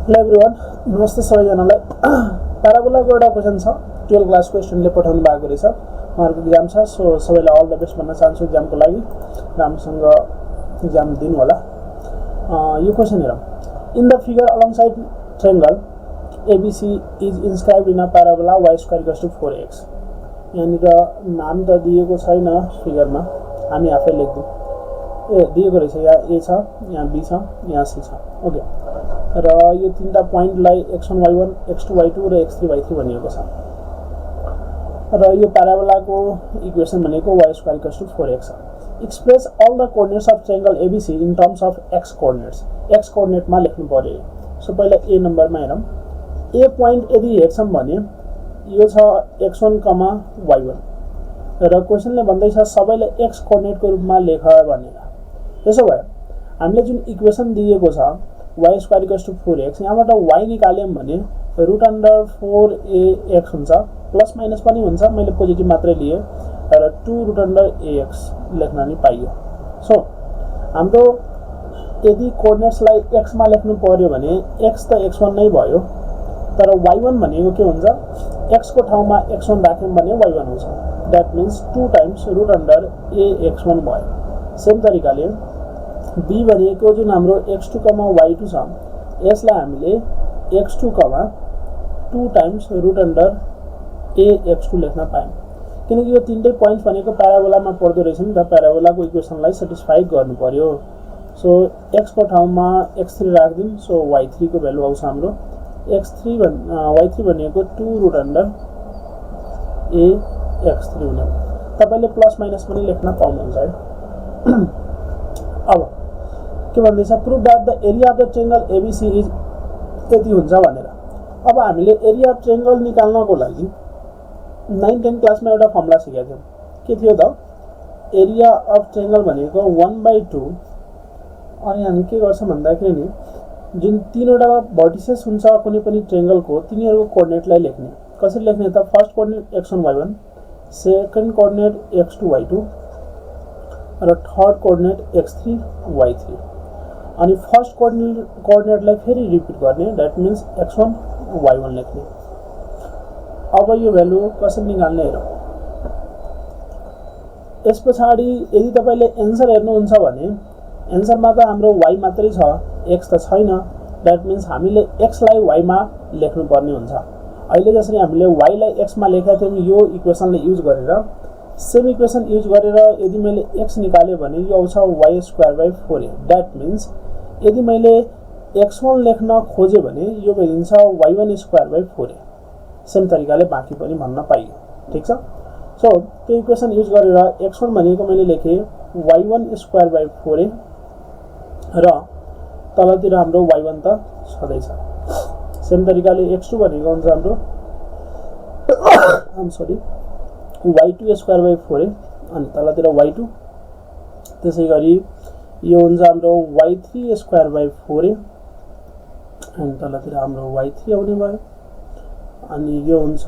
Hello everyone, नमस्ते सबैजनालाई। प्याराबोलाको एउटा क्वेसन छ, 12 क्लासको स्टुडेन्टले पठाउनु भएको रहेछ। उहाँहरूको एक्जाम छ, सो सबैलाई अल द बेस्ट भन्न चाहन्छु एक्जामको लागि। राम्रोसँग एक्जाम दिनु होला। यो क्वेसन हेरौँ। In the figure alongside triangle ABC is inscribed in a parabola y square equals to 4x। यहाँनिर नाम त दिएको छैन फिगरमा, हामी आफै लेख्दिउँ। दिएको रहेछ, यहाँ A छ, यहाँ B छ, यहाँ C छ। ओके, र यो तीनटा पोइन्टलाई x1 y1 x2 y2 र x3 y3 भनिएको छ। र यो प्याराबोलाको इक्वेसन भनेको y square equals to 4x छ। Express all the coordinates of triangle ABC in terms of x coordinates. x कोअर्डिनेटमा लेख्नु पर्यो। सो पहिला A नम्बरमा हेरौँ। A पोइन्ट यदि हेर्छौँ भने यो छ x1, y1 र क्वेसनले भन्दैछ सबैलाई x कोअर्डिनेटको रूपमा लेख भनेर। त्यसो भए हामीले जुन इक्वेसन दिएको छ y square equals to 4x, यहाँबाट y निकाल्यौँ भने √4ax हुन्छ, प्लस माइनस पनि हुन्छ, मैले पोजिटिभ मात्रै लिए र 2√ax लेख्न नि पाइयो। सो हाम्रो यदि कोअर्डिनेट्सलाई x मा लेख्नु पर्यो भने x त x1 नै भयो, तर y1 भनेको के हुन्छ, x को ठाउँमा x1 राख्यौँ भने y1 हुन्छ। द्याट मिन्स 2 टाइम्स √ax1 भयो। सेम तरिकाले b भनेको जुन हाम्रो x2, y2 छ, यसलाई हामीले x2, 2 टाइम्स √ax2 लेख्न पायौँ। किनकि यो तीनटै पोइन्ट्स भनेको प्याराबोलामा पर्दो रहेछ नि त, प्याराबोलाको इक्वेसनलाई सेटिस्फाई गर्नु पर्यो। सो x को ठाउँमा x3 राख्दिउँ, सो y3 को भ्यालु आउँछ हाम्रो y3 भनेको 2√ax3 हुने। तपाईले प्लस माइनस पनि लेख्न पाउनुहुन्छ है। अब के भन्दैछ, prove that the area of the triangle ABC is यति हुन्छ भनेर। अब हामीले एरिया अफ ट्रायंगल निकाल्नको लागि 9-10 क्लासमा एउटा फर्मुला सिकेका थियौँ। के थियो त, एरिया अफ ट्रायंगल भनेको 1/2। अनि हामी के गर्छौँ भन्दाखेरि नि जुन तीनवटा भर्टिसेस हुन्छ कुनै पनि ट्रायंगलको, तिनीहरूको कोअर्डिनेटलाई लेख्ने। कसरी लेख्ने त, first coordinate x1 y1, second coordinate x2 y2 र थर्ड कोअर्डिनेट x3 y3। अनि फर्स्ट कोअर्डिनेटलाई फेरि रिपिट गर्ने, द्याट मिन्स x1 y1 लेख्ने। अब यो भ्यालु कसरी निकाल्ने हेरौँ। यस पछाडि यदि तपाईले एन्सर हेर्नुहुन्छ भने एन्सरमा त हाम्रो y मात्रै छ, x त छैन। द्याट मिन्स हामीले x लाई y मा लेख्नु पर्ने हुन्छ। अहिले जसरी हामीले y लाई x मा लेखेका थियौँ, यो इक्वेसनले युज गरेर, सेम इक्वेसन युज गरेर यदि मैले x निकाल्यो भने यो आउँछ y square by 4a। That means यदि मैले x1 लेख्न खोजे भने यो भइदिन्छ y1 square by 4a। Same तरिकाले बाँकी पनि भन्न पाइयो। ठिक छ। सो त्यो इक्वेसन युज गरेर x1 भनेको मैले लेखेँ y1 स्क्वायर बाइ 4a र तलतिर हाम्रो y1 त छँदैछ। सेम तरिकाले x2 भनेको हुन्छ हाम्रो y2 स्क्वायर बाइ 4a अनि तलतिर y2। त्यसै गरी यो हुन्छ हाम्रो y3 स्क्वायर बाइ 4a अनि तलतिर हाम्रो y3 आउने भयो। अनि यो हुन्छ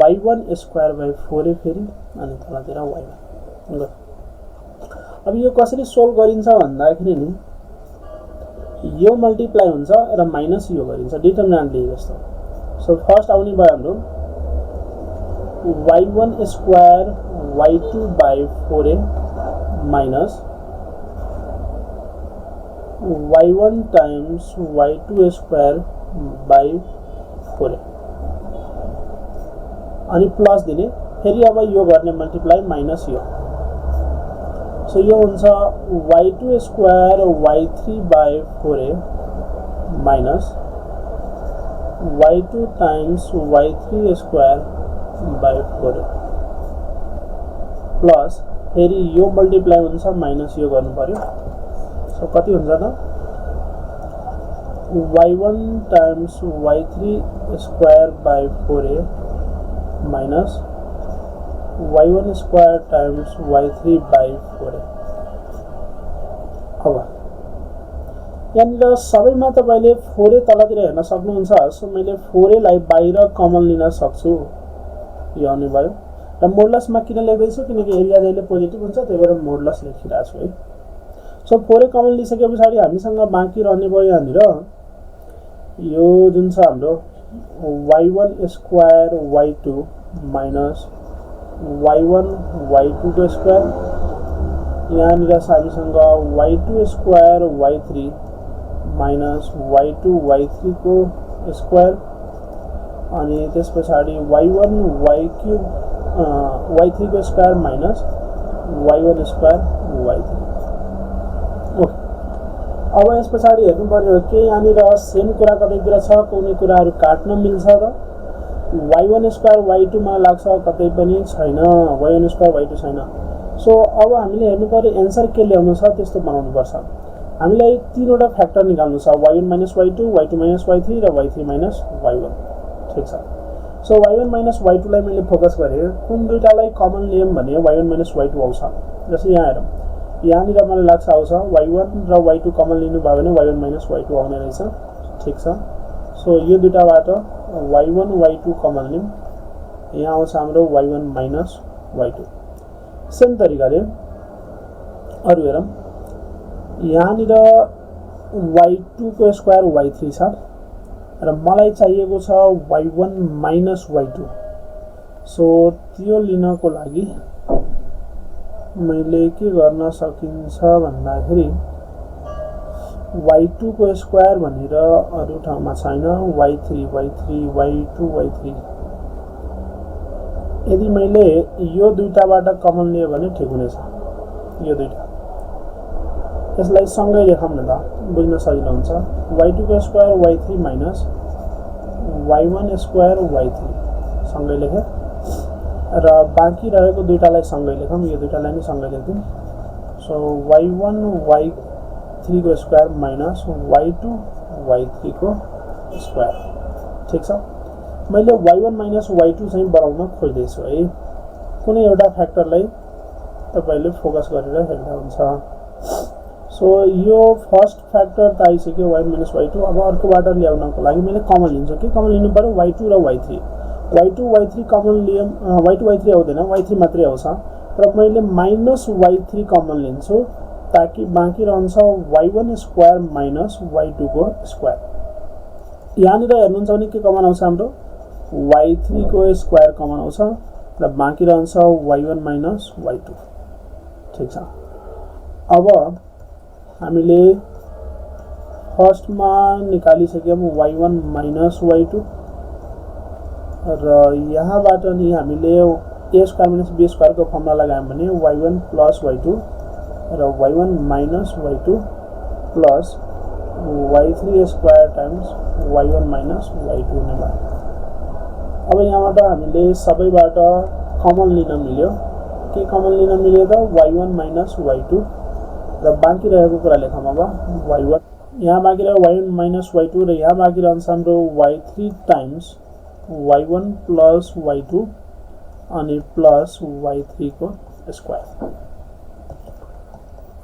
y1 स्क्वायर बाइ 4a फेरि अनि तलतिर y1। अब यो कसरी सोल्भ गरिन्छ भन्दाखेरि नि यो मल्टिप्लाई हुन्छ र माइनस यो गरिन्छ डिटर्मिनेन्ट लिए जस्तो। सो फर्स्ट आउने भयो हाम्रो y1 square y2 by 4a minus y1 times y2 square by 4a अनि प्लस दिने, फेरि अब यो गर्ने मल्टिप्लाई माइनस यो। सो यो हुन्छ y2 square y3 by 4a minus y2 times y3 square by 4a plus फेरि यो मल्टिप्लाई हुन्छ माइनस यो गर्नु पर्यो। सो कति हुन्छ त, y1 times y3 square by 4a minus y1 square times y3 by 4a। अब यहाँनिर सबैमा तपाईँले 4a तलतिर हेर्न सक्नुहुन्छ। सो मैले 4a लाई बाहिर कमन लिन सक्छु, यो आउने भयो। र मोडलसमा किन लेख्दैछु, किनकि एरिया जहिले पोजिटिभ हुन्छ, त्यही भएर मोडलस लेखिरहेको छु है। सो 4a कमन लिइसके पछाडि हामीसँग बाँकी रहने भयो यहाँनिर यो जुन छ हाम्रो y1 square y2 minus y1 y2 को स्क्वायर, यहाँनिर हामीसँग y2 square y3 minus y2 y3 को स्क्वायर, अनि त्यसपछि y1 y3 को square minus y1 square y3। Okay, अब यस पछाडि हेर्नु पर्यो के यहाँनिर सेम कुरा कतैतिर छ, कुनै कुराहरु काट्न मिल्छ त। y1 स्क्वायर y2 मा लाग्छ, कतै पनि छैन, y1 स्क्वायर y2 छैन। सो अब हामीले हेर्नु पर्यो एन्सर के ल्याउनु छ, त्यस्तो बनाउनु पर्छ। हामीलाई तीनवटा फ्याक्टर निकाल्नु छ, y1 y2 y2 y3 र y3 y1। ठीक छ। सो y1 y2 लाई मैले फोकस गरे, कुन दुईटालाई कमन लियौं भने y1 y2 आउँछ। जस्तै यहाँ हेरौं, यहाँनिर मलाई लाग्छ आउँछ y1 र y2 कमन लिनु भयो भने y1 y2 आउने रहेछ। ठीक छ। सो यो दुईटाबाट y1 y2 कमन लियौं, यहाँ आउँछ हाम्रो y1 y2। सेम तरिकाले अरु हेरौं, यहाँनिर y2 को स्क्वायर y3 छ र मलाई चाहिएको छ y1 y2। सो त्यो लिनको लागि मैले के गर्न सकिन्छ भन्दाखेरि y2 को स्क्वायर भनेर अरु ठाउँमा छैन, y3 y2 y3। यदि मैले यो दुईटाबाट कमन लिए भने ठिक हुनेछ, यो दुईटा। यसलाई सँगै लेखौं न त, बुझ्न सजिलो हुन्छ। y2 को square y3 minus y1 square y3 सँगै लेखे र बाँकी रहेको दुईटालाई सँगै लेखौं, यो दुईटालाई नि सँगै लेख्दियौं। सो y1 y3 को स्क्वायर माइनस y2 y3 को स्क्वायर। ठीक छ। मैले y1 y2 चाहिँ बनाउन खोज्दै छु है। कुनै एउटा फ्याक्टरलाई तपाईले फोकस गरेर हेर्दा हुन्छ। सो यो फर्स्ट फ्याक्टर त आइसक्यो y1 y2। अब अर्कोबाट ल्याउनको लागि मैले कमन लिन्छु। के कमन लिनु पर्यो? y2 र y3। y2 y3 कमन लियौं, y2 y3 आउँदैन, y3 मात्रै आउँछ। र मैले माइनस y3 कमन लिन्छु ताकि बाँकी रहन्छ y1 स्क्वायर माइनस y2 को स्क्वायर। यहाँनिर हेर्नुहुन्छ भने के कमन आउँछ हाम्रो y3 को स्क्वायर कमन आउँछ र बाँकी रहन्छ y1 y2। ठीक छ। अब हामीले फर्स्टमा निकालिसक्यौं y1 y2 र यहाँबाट नि हामीले a square minus b square को फर्मुला लगायौं भने y1 प्लस y2 र y1 minus y2 plus y3 square times y1 minus y2 हुने भयो। अब यहाँबाट हामीले सबैबाट कमन लिन मिल्यो। के कमन लिन मिल्यो त y1 माइनस y2 र बाँकी रहेको कुरा लेखौं। अब y1 यहाँ बाँकी रह्यो y1 माइनस y2 र यहाँ बाँकी रहन्छ हाम्रो y3 times y1 plus y2 अनि प्लस y3 को स्क्वायर।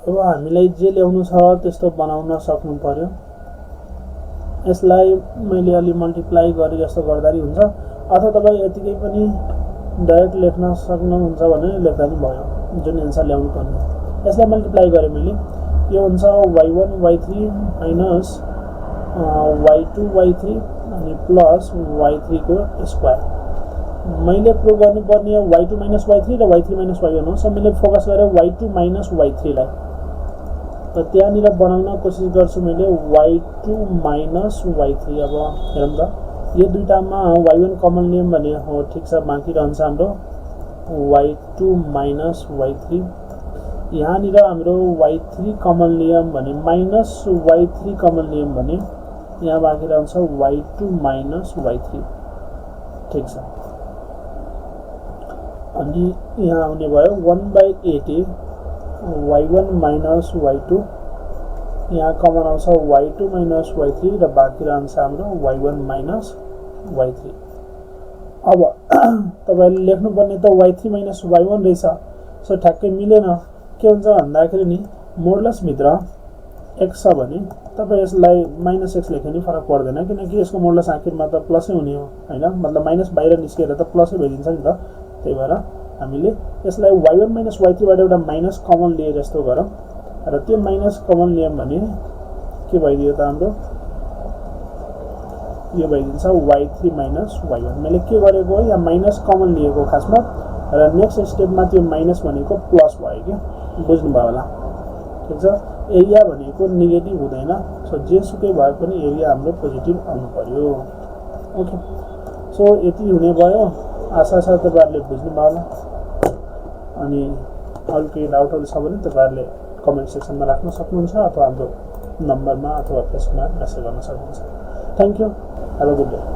अब हामीलाई जे ल्याउनु छ त्यस्तो बनाउन सक्नु पर्यो। यसलाई मैले अलि मल्टिप्लाई गरे जस्तो गर्दा नि हुन्छ, अथवा तपाई यतिकै पनि डाइरेक्ट लेख्न सक्नुहुन्छ भने लेख्दा नि भयो, जुन एन्सर ल्याउनु पर्ने। यसलाई मल्टिप्लाई गरे मैले, यो हुन्छ y1 y3 minus y2 y3 अनि प्लस y3 को स्क्वायर। मैले प्रुभ गर्नुपर्ने y2 माइनस y3 र y3 माइनस y1 हो। सो मैले फोकस गरे y2 माइनस y3 लाई र त्यहाँनिर बनाउन कोसिस गर्छु मैले y2 माइनस y3। अब हेरौं त, यो दुईटामा y1 कमन लियौं भने हो ठीक छ, बाँकी रहन्छ हाम्रो y2 माइनस y3। यहाँनिर हाम्रो y3 कमन लियौं भने माइनस y3 कमन लियौं भने यहाँ बाँकी रहन्छ y2 माइनस y3। ठीक छ। अनि यहाँ आउने भयो 1/8 y1 माइनस y2, यहाँ कमन आउँछ y2 माइनस y3 र बाँकी रहन्छ हाम्रो y1 माइनस y3। अब तपाईले लेख्नु पर्ने त y3 माइनस y1 रहेछ। सो ठ्याक्कै मिलेन। के हुन्छ भन्दाखेरि नि मोडुलस भित्र x छ भने तपाई यसलाई माइनस x लेखे नि फरक पर्दैन, किनकि यसको मोडुलस आखिरमा त प्लसै हुने हो हैन। मतलब माइनस बाहिर निस्केर त प्लसै भइदिन्छ नि त। त्यही भएर हामीले यसलाई y1 माइनस y3 बाट एउटा माइनस कमन लिए जस्तो गरौँ र त्यो माइनस कमन लियौं भने के भइदियो त हाम्रो यो भइदिन्छ y3 माइनस y1 मैले के गरेको हो यहाँ माइनस कमन लिएको खासमा र नेक्स्ट स्टेपमा त्यो माइनस भनेको प्लस भयो के बुझ्नुभयो होला ठीक छ एरिया भनेको नेगेटिभ हुँदैन सो जेसुकै भए पनि एरिया हाम्रो पोजिटिभ आउनु पर्यो ओके सो यति हुने भयो आशा छ तपाईहरुले बुझ्नुभयो होला अनि अरु केही डाउटहरु छ भने तपाईहरुले कमेन्ट सेक्सनमा राख्न सक्नुहुन्छ अथवा हाम्रो नम्बरमा अथवा फेसबुकमा मेसेज गर्न सक्नुहुन्छ thank you have a good day